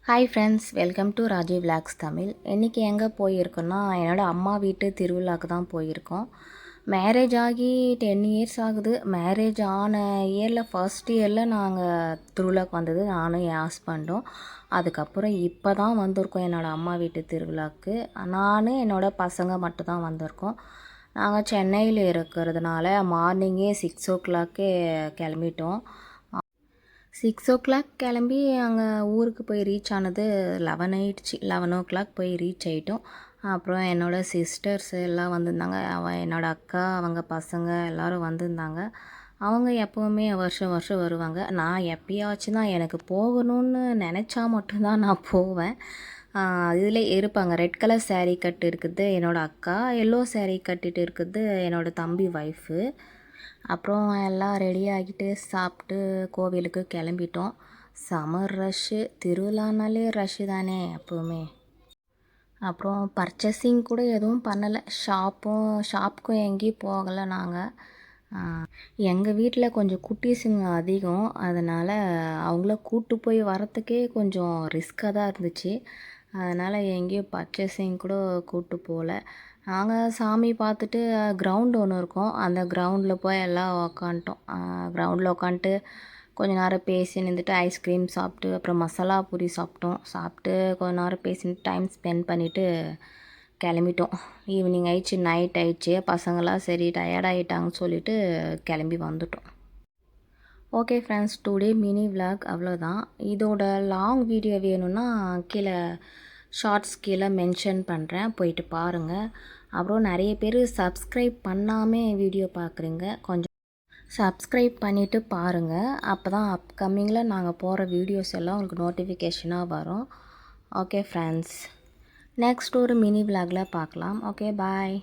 Hi friends, welcome to Rajiv vlogs Tamil. இன்றைக்கி எங்கே போயிருக்கோன்னா, என்னோடய அம்மா வீட்டு திருவிழாவுக்கு தான் போயிருக்கோம். மேரேஜ் ஆகி 10 இயர்ஸ் ஆகுது. மேரேஜ் ஆன இயரில் ஃபர்ஸ்ட் இயரில் நாங்கள் திருவிழாவுக்கு வந்தது, நானும் என் ஹஸ்பண்டும். அதுக்கப்புறம் இப்போ தான் வந்திருக்கோம் என்னோடய அம்மா வீட்டு திருவிழாவுக்கு. நான் என்னோடய பசங்க மட்டும் தான் வந்திருக்கோம். நாங்கள் சென்னையில் இருக்கிறதுனால மார்னிங்கே 6 o'clock கிளம்பிட்டோம். 6 o'clock கிளம்பி அங்கே ஊருக்கு போய் ரீச் ஆனது 11 ஆயிடுச்சு. 11 o'clock போய் ரீச் ஆகிட்டோம். அப்புறம் என்னோடய சிஸ்டர்ஸ் எல்லாம் வந்திருந்தாங்க. என்னோடய அக்கா, அவங்க பசங்க எல்லோரும் வந்திருந்தாங்க. அவங்க எப்போவுமே வருஷம் வருஷம் வருவாங்க. நான் எப்பயாச்சும் தான், எனக்கு போகணும்னு நினச்சா மட்டும்தான் நான் போவேன். இதில் இருப்பாங்க. ரெட் கலர் சேரீ கட்டு இருக்குது என்னோடய அக்கா, எல்லோ சேரீ கட்டிட்டு இருக்குது என்னோடய தம்பி ஒய்ஃபு. அப்புறம் எல்லாம் ரெடி ஆகிட்டு சாப்பிட்டு கோவிலுக்கு கிளம்பிட்டோம். சம்மர் ரஷ்ஷு, திருவிழானாலே ரஷ்ஷு தானே எப்போவுமே. அப்புறம் பர்ச்சேசிங் கூட எதுவும் பண்ணலை. ஷாப்புக்கும் எங்கேயும் போகலை நாங்கள். எங்கள் வீட்டில் கொஞ்சம் குட்டீஸுங்க அதிகம். அதனால் அவங்கள கூப்பிட்டு போய் வரத்துக்கே கொஞ்சம் ரிஸ்க்காக தான் இருந்துச்சு. அதனால் எங்கேயும் பர்ச்சேசிங் கூட கூப்பிட்டு போகல. நாங்கள் சாமி பார்த்துட்டு கிரவுண்ட் ஒன்று இருக்கும், அந்த கிரவுண்டில் போய் எல்லாம் உக்காந்துட்டோம். கிரவுண்டில் உக்காந்துட்டு கொஞ்ச நேரம் பேசி நின்றுட்டு ஐஸ்கிரீம் சாப்பிட்டு அப்புறம் மசாலா பூரி சாப்பிட்டு கொஞ்ச நேரம் பேசிட்டு டைம் ஸ்பெண்ட் பண்ணிவிட்டு கிளம்பிட்டோம். ஈவினிங் ஆயிடுச்சு, நைட் ஆயிடுச்சு. பசங்களாம் சரி டயர்டாகிட்டாங்கன்னு சொல்லிவிட்டு கிளம்பி வந்துட்டோம். Okay friends, today mini vlog அவ்வளோதான். இதோட லாங் வீடியோ வேணும்னா கீழே ஷார்ட்ஸ் கீழே மென்ஷன் பண்ணுறேன், போயிட்டு பாருங்கள். அப்புறம் நிறைய பேர் சப்ஸ்கிரைப் பண்ணாமல் வீடியோ பார்க்குறீங்க, கொஞ்சம் சப்ஸ்கிரைப் பண்ணிவிட்டு பாருங்கள். அப்போ தான் அப்கமிங்கில் நாங்கள் போகிற வீடியோஸ் எல்லாம் உங்களுக்கு நோட்டிஃபிகேஷனாக வரும். ஓகே ஃப்ரெண்ட்ஸ், நெக்ஸ்ட் ஒரு மினி விலாகில் பார்க்கலாம். ஓகே, பாய்.